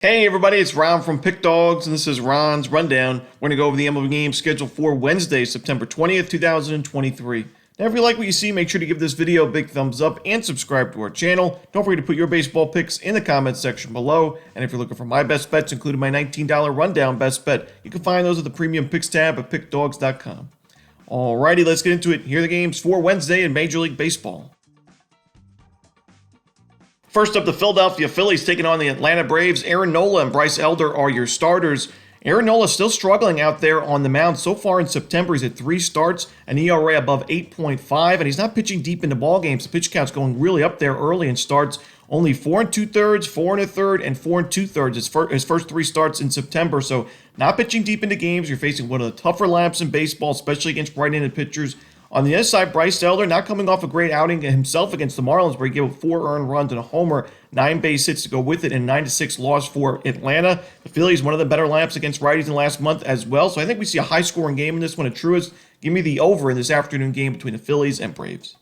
Hey everybody, it's Ron from Pick Dawgz, and this is Ron's Rundown. We're going to go over the MLB game scheduled for Wednesday, September 20th, 2023. Now, if you like what you see, make sure to give this video a big thumbs up and subscribe to our channel. Don't forget to put your baseball picks in the comments section below. And if you're looking for my best bets, including my $19 rundown best bet, you can find those at the Premium Picks tab at pickdawgz.com. Alrighty, let's get into it. Here are the games for Wednesday in Major League Baseball. First up, the Philadelphia Phillies taking on the Atlanta Braves. Aaron Nola and Bryce Elder are your starters. Aaron Nola still struggling out there on the mound. So far in September, he's had 3 starts, an ERA above 8.5, and he's not pitching deep into ball games. The pitch count's going really up there early in starts. Only 4 2/3, 4 1/3, and 4 2/3 his first 3 starts in September. So not pitching deep into games. You're facing one of the tougher lineups in baseball, especially against right-handed pitchers. On the other side, Bryce Elder not coming off a great outing himself against the Marlins, where he gave up 4 earned runs and a homer, 9 base hits to go with it, and 9-6 loss for Atlanta. The Phillies, one of the better lineups against righties in the last month as well. So I think we see a high-scoring game in this one at Truist. Give me the over in this afternoon game between the Phillies and Braves.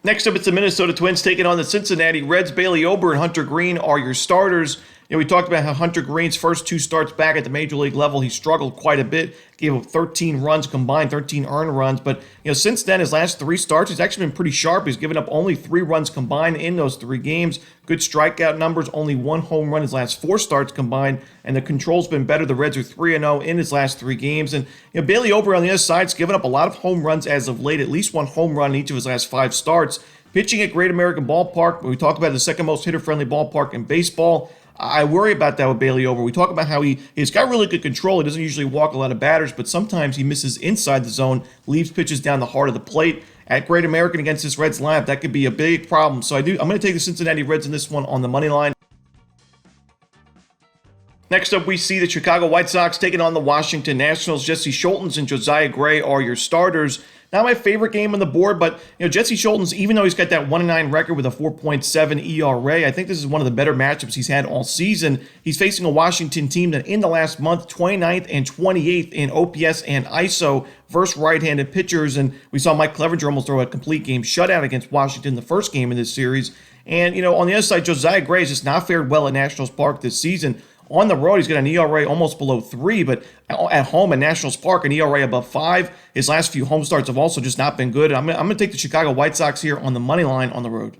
Next up, it's the Minnesota Twins taking on the Cincinnati Reds. Bailey Ober and Hunter Green are your starters. We talked about how Hunter Green's first 2 starts back at the major league level, he struggled quite a bit, gave up 13 runs combined, 13 earned runs. But since then, his last 3 starts, he's actually been pretty sharp. He's given up only 3 runs combined in those 3 games. Good strikeout numbers, only 1 home run his last 4 starts combined, and the control's been better. The Reds are 3-0 in his last 3 games. And Bailey Ober on the other side's given up a lot of home runs as of late, at least 1 home run in each of his last 5 starts. Pitching at Great American Ballpark, we talked about the second most hitter-friendly ballpark in baseball. I worry about that with Bailey Ober. We talk about how he's got really good control. He doesn't usually walk a lot of batters, but sometimes he misses inside the zone, leaves pitches down the heart of the plate. At Great American against this Reds lineup, that could be a big problem. So I'm going to take the Cincinnati Reds in this one on the money line. Next up, we see the Chicago White Sox taking on the Washington Nationals. Jesse Scholtens and Josiah Gray are your starters. Not my favorite game on the board, but Jesse Scholtens, even though he's got that 1-9 record with a 4.7 ERA, I think this is one of the better matchups he's had all season. He's facing a Washington team that in the last month, 29th and 28th in OPS and ISO versus right-handed pitchers, and we saw Mike Clevenger almost throw a complete game shutout against Washington the first game in this series. And on the other side, Josiah Gray has just not fared well at Nationals Park this season. On the road, he's got an ERA almost below 3, but at home at Nationals Park, an ERA above 5. His last few home starts have also just not been good. I'm going to take the Chicago White Sox here on the money line on the road.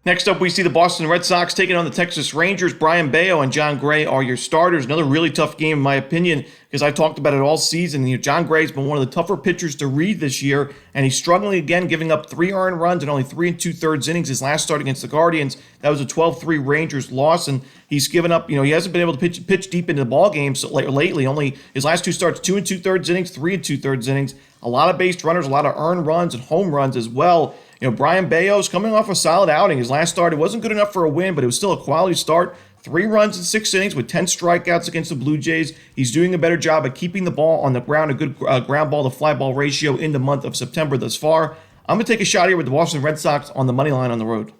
Next up, we see the Boston Red Sox taking on the Texas Rangers. Brian Bayo and John Gray are your starters. Another really tough game, in my opinion, because I talked about it all season. John Gray's been one of the tougher pitchers to read this year, and he's struggling again, giving up 3 earned runs and only 3 2/3 innings. His last start against the Guardians, that was a 12-3 Rangers loss, and he's given up. He hasn't been able to pitch deep into the ball games lately. Only his last 2 starts, 2 2/3 innings, 3 2/3 innings. A lot of base runners, a lot of earned runs and home runs as well. Brian Bayo's coming off a solid outing. His last start, it wasn't good enough for a win, but it was still a quality start. 3 runs in 6 innings with 10 strikeouts against the Blue Jays. He's doing a better job at keeping the ball on the ground, a good ground ball to fly ball ratio in the month of September thus far. I'm going to take a shot here with the Boston Red Sox on the money line on the road.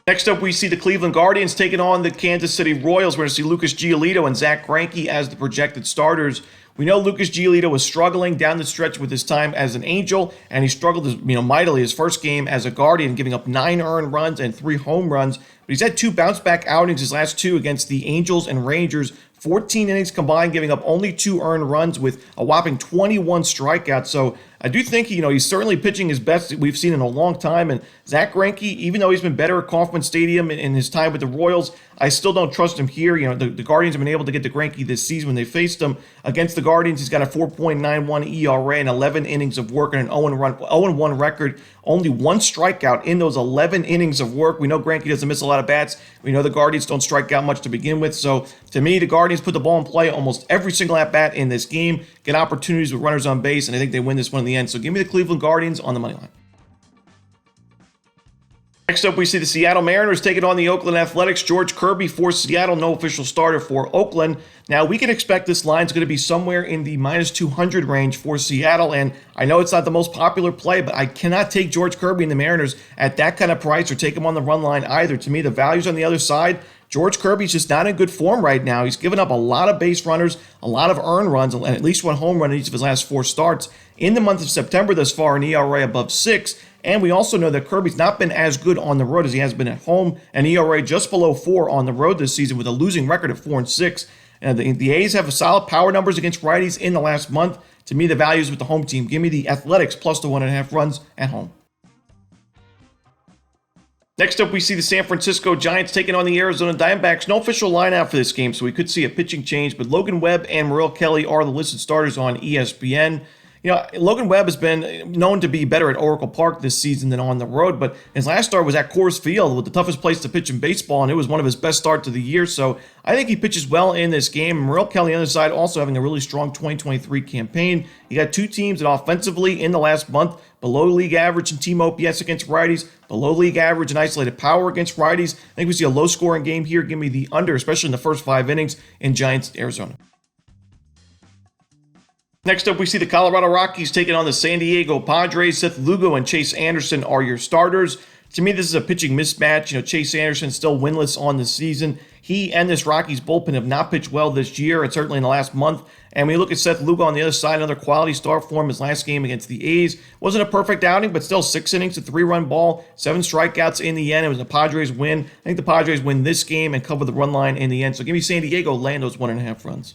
Next up, we see the Cleveland Guardians taking on the Kansas City Royals. We're going to see Lucas Giolito and Zach Greinke as the projected starters. We know Lucas Giolito was struggling down the stretch with his time as an Angel, and he struggled mightily his first game as a Guardian, giving up 9 earned runs and 3 home runs. But he's had 2 bounce-back outings his last 2 against the Angels and Rangers. 14 innings combined, giving up only 2 earned runs with a whopping 21 strikeouts. So I do think, he's certainly pitching his best we've seen in a long time. And Zach Greinke, even though he's been better at Kauffman Stadium in his time with the Royals, I still don't trust him here. The Guardians have been able to get to Greinke this season when they faced him. Against the Guardians, he's got a 4.91 ERA and 11 innings of work and an 0-1 record. Only 1 strikeout in those 11 innings of work. We know Greinke doesn't miss a lot of bats. We know the Guardians don't strike out much to begin with. So to me, the Guardians put the ball in play almost every single at-bat in this game, get opportunities with runners on base, and I think they win this one in the end. So give me the Cleveland Guardians on the money line. Next up, we see the Seattle Mariners taking on the Oakland Athletics. George Kirby for Seattle, no official starter for Oakland. Now, we can expect this line's going to be somewhere in the -200 range for Seattle, and I know it's not the most popular play, but I cannot take George Kirby and the Mariners at that kind of price or take him on the run line either. To me, the value's on the other side. George Kirby's just not in good form right now. He's given up a lot of base runners, a lot of earned runs, and at least 1 home run in each of his last 4 starts. In the month of September thus far, an ERA above 6 And we also know that Kirby's not been as good on the road as he has been at home. An ERA just below 4 on the road this season with a losing record of 4-6. And the A's have solid power numbers against righties in the last month. To me, the values with the home team. Give me the Athletics plus the 1.5 runs at home. Next up, we see the San Francisco Giants taking on the Arizona Diamondbacks. No official lineup for this game, so we could see a pitching change, but Logan Webb and Merrill Kelly are the listed starters on ESPN. Logan Webb has been known to be better at Oracle Park this season than on the road, but his last start was at Coors Field, with the toughest place to pitch in baseball, and it was one of his best starts of the year, so I think he pitches well in this game. Merrill Kelly on the other side also having a really strong 2023 campaign. You got two teams that offensively in the last month, below league average in team OPS against righties, below league average in isolated power against righties. I think we see a low-scoring game here. Give me the under, especially in the first 5 innings in Giants-Arizona. Next up, we see the Colorado Rockies taking on the San Diego Padres. Seth Lugo and Chase Anderson are your starters. To me, this is a pitching mismatch. Chase Anderson still winless on the season. He and this Rockies bullpen have not pitched well this year, and certainly in the last month. And when you look at Seth Lugo on the other side, another quality start for him his last game against the A's. Wasn't a perfect outing, but still 6 innings, a 3-run ball, 7 strikeouts in the end. It was a Padres win. I think the Padres win this game and cover the run line in the end. So give me San Diego laying those 1.5 runs.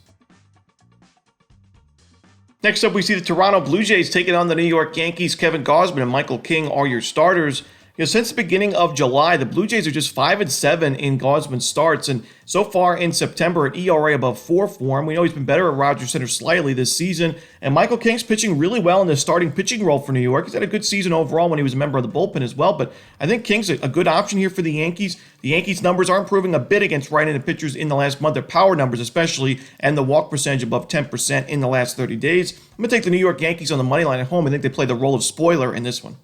Next up, we see the Toronto Blue Jays taking on the New York Yankees. Kevin Gausman and Michael King are your starters. Since the beginning of July, the Blue Jays are just 5-7 in Gausman starts, and so far in September, an ERA above 4 for him. We know he's been better at Rogers Center slightly this season, and Michael King's pitching really well in the starting pitching role for New York. He's had a good season overall when he was a member of the bullpen as well, but I think King's a good option here for the Yankees. The Yankees' numbers are improving a bit against right-handed pitchers in the last month, their power numbers especially, and the walk percentage above 10% in the last 30 days. I'm going to take the New York Yankees on the money line at home. I think they play the role of spoiler in this one.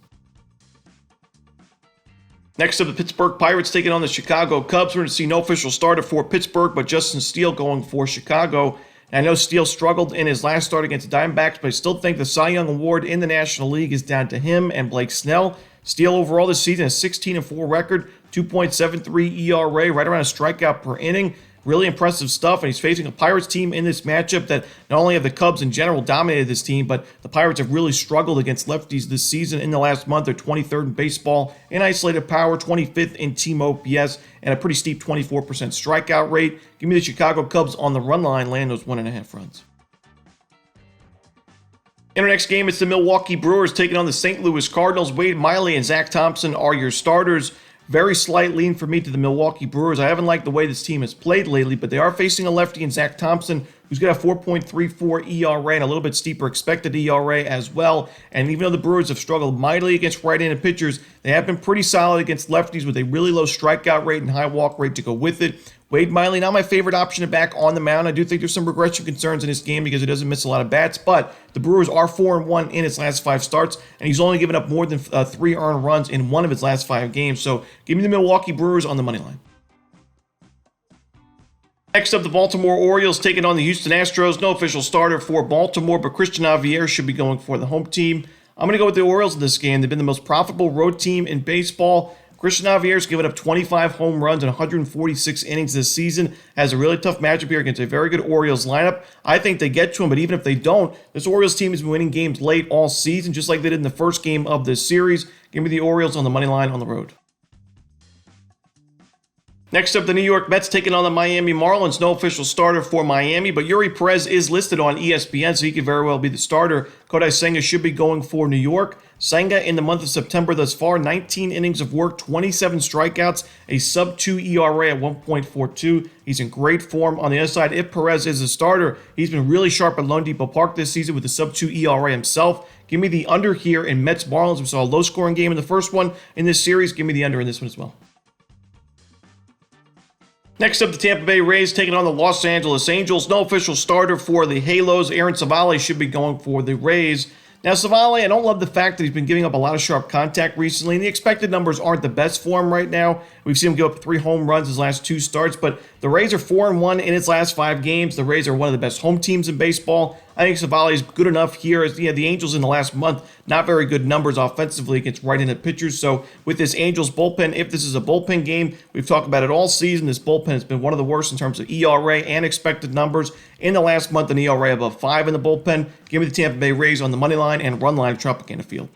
Next up, the Pittsburgh Pirates taking on the Chicago Cubs. We're going to see no official starter for Pittsburgh, but Justin Steele going for Chicago. And I know Steele struggled in his last start against the Diamondbacks, but I still think the Cy Young Award in the National League is down to him and Blake Snell. Steele overall this season has 16-4 record, 2.73 ERA, right around a strikeout per inning. Really impressive stuff, and he's facing a Pirates team in this matchup that not only have the Cubs in general dominated this team, but the Pirates have really struggled against lefties this season. In the last month, they're 23rd in baseball in isolated power, 25th in team OPS, and a pretty steep 24% strikeout rate. Give me the Chicago Cubs on the run line, laying those 1.5 runs. In our next game, it's the Milwaukee Brewers taking on the St. Louis Cardinals. Wade Miley and Zach Thompson are your starters. Very slight lean for me to the Milwaukee Brewers. I haven't liked the way this team has played lately, but they are facing a lefty in Zach Thompson, who's got a 4.34 ERA and a little bit steeper expected ERA as well. And even though the Brewers have struggled mightily against right-handed pitchers, they have been pretty solid against lefties with a really low strikeout rate and high walk rate to go with it. Wade Miley, not my favorite option to back on the mound. I do think there's some regression concerns in this game because he doesn't miss a lot of bats, but the Brewers are 4-1 in his last 5 starts, and he's only given up more than 3 earned runs in one of his last 5 games. So give me the Milwaukee Brewers on the money line. Next up, the Baltimore Orioles taking on the Houston Astros. No official starter for Baltimore, but Christian Javier should be going for the home team. I'm going to go with the Orioles in this game. They've been the most profitable road team in baseball. Christian Javier's given up 25 home runs in 146 innings this season. Has a really tough matchup here against a very good Orioles lineup. I think they get to him, but even if they don't, this Orioles team has been winning games late all season, just like they did in the first game of this series. Give me the Orioles on the money line on the road. Next up, the New York Mets taking on the Miami Marlins. No official starter for Miami, but Yuri Perez is listed on ESPN, so he could very well be the starter. Kodai Senga should be going for New York. Senga in the month of September thus far, 19 innings of work, 27 strikeouts, a sub-2 ERA at 1.42. He's in great form. On the other side, if Perez is a starter, he's been really sharp at Lone Depot Park this season with a sub-2 ERA himself. Give me the under here in Mets Marlins. We saw a low-scoring game in the first one in this series. Give me the under in this one as well. Next up, the Tampa Bay Rays taking on the Los Angeles Angels. No official starter for the Halos. Aaron Savale should be going for the Rays. Now, Savale, I don't love the fact that he's been giving up a lot of sharp contact recently, and the expected numbers aren't the best for him right now. We've seen him give up 3 home runs his last 2 starts, but the Rays are 4-1 in its last 5 games. The Rays are one of the best home teams in baseball. I think Savale is good enough here. As the Angels in the last month, not very good numbers offensively against right-handed pitchers. So with this Angels bullpen, if this is a bullpen game, we've talked about it all season. This bullpen has been one of the worst in terms of ERA and expected numbers. In the last month, an ERA above 5 in the bullpen. Give me the Tampa Bay Rays on the money line and run line at Tropicana Field.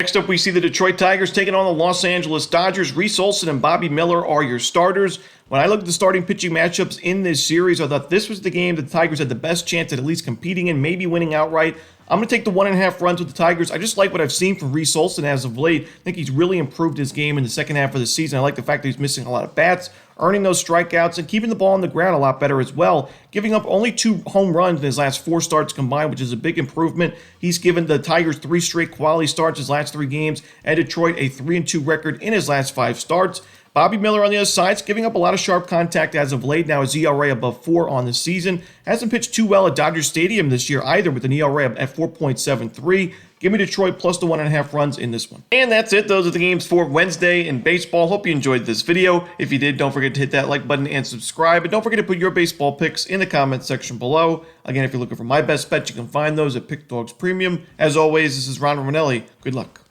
Next up, we see the Detroit Tigers taking on the Los Angeles Dodgers. Reese Olson and Bobby Miller are your starters. When I looked at the starting pitching matchups in this series, I thought this was the game that the Tigers had the best chance at least competing in, maybe winning outright. I'm going to take the 1.5 runs with the Tigers. I just like what I've seen from Reese Olson as of late. I think he's really improved his game in the second half of the season. I like the fact that he's missing a lot of bats, earning those strikeouts, and keeping the ball on the ground a lot better as well, giving up only 2 home runs in his last 4 starts combined, which is a big improvement. He's given the Tigers 3 straight quality starts his last 3 games, and Detroit a 3-2 record in his last 5 starts. Bobby Miller on the other side is giving up a lot of sharp contact as of late. Now his ERA above 4 on the season. Hasn't pitched too well at Dodger Stadium this year either, with an ERA at 4.73. Give me Detroit plus the 1.5 runs in this one. And that's it. Those are the games for Wednesday in baseball. Hope you enjoyed this video. If you did, don't forget to hit that like button and subscribe. And don't forget to put your baseball picks in the comments section below. Again, if you're looking for my best bet, you can find those at Pick Dawgz Premium. As always, this is Ron Romanelli. Good luck.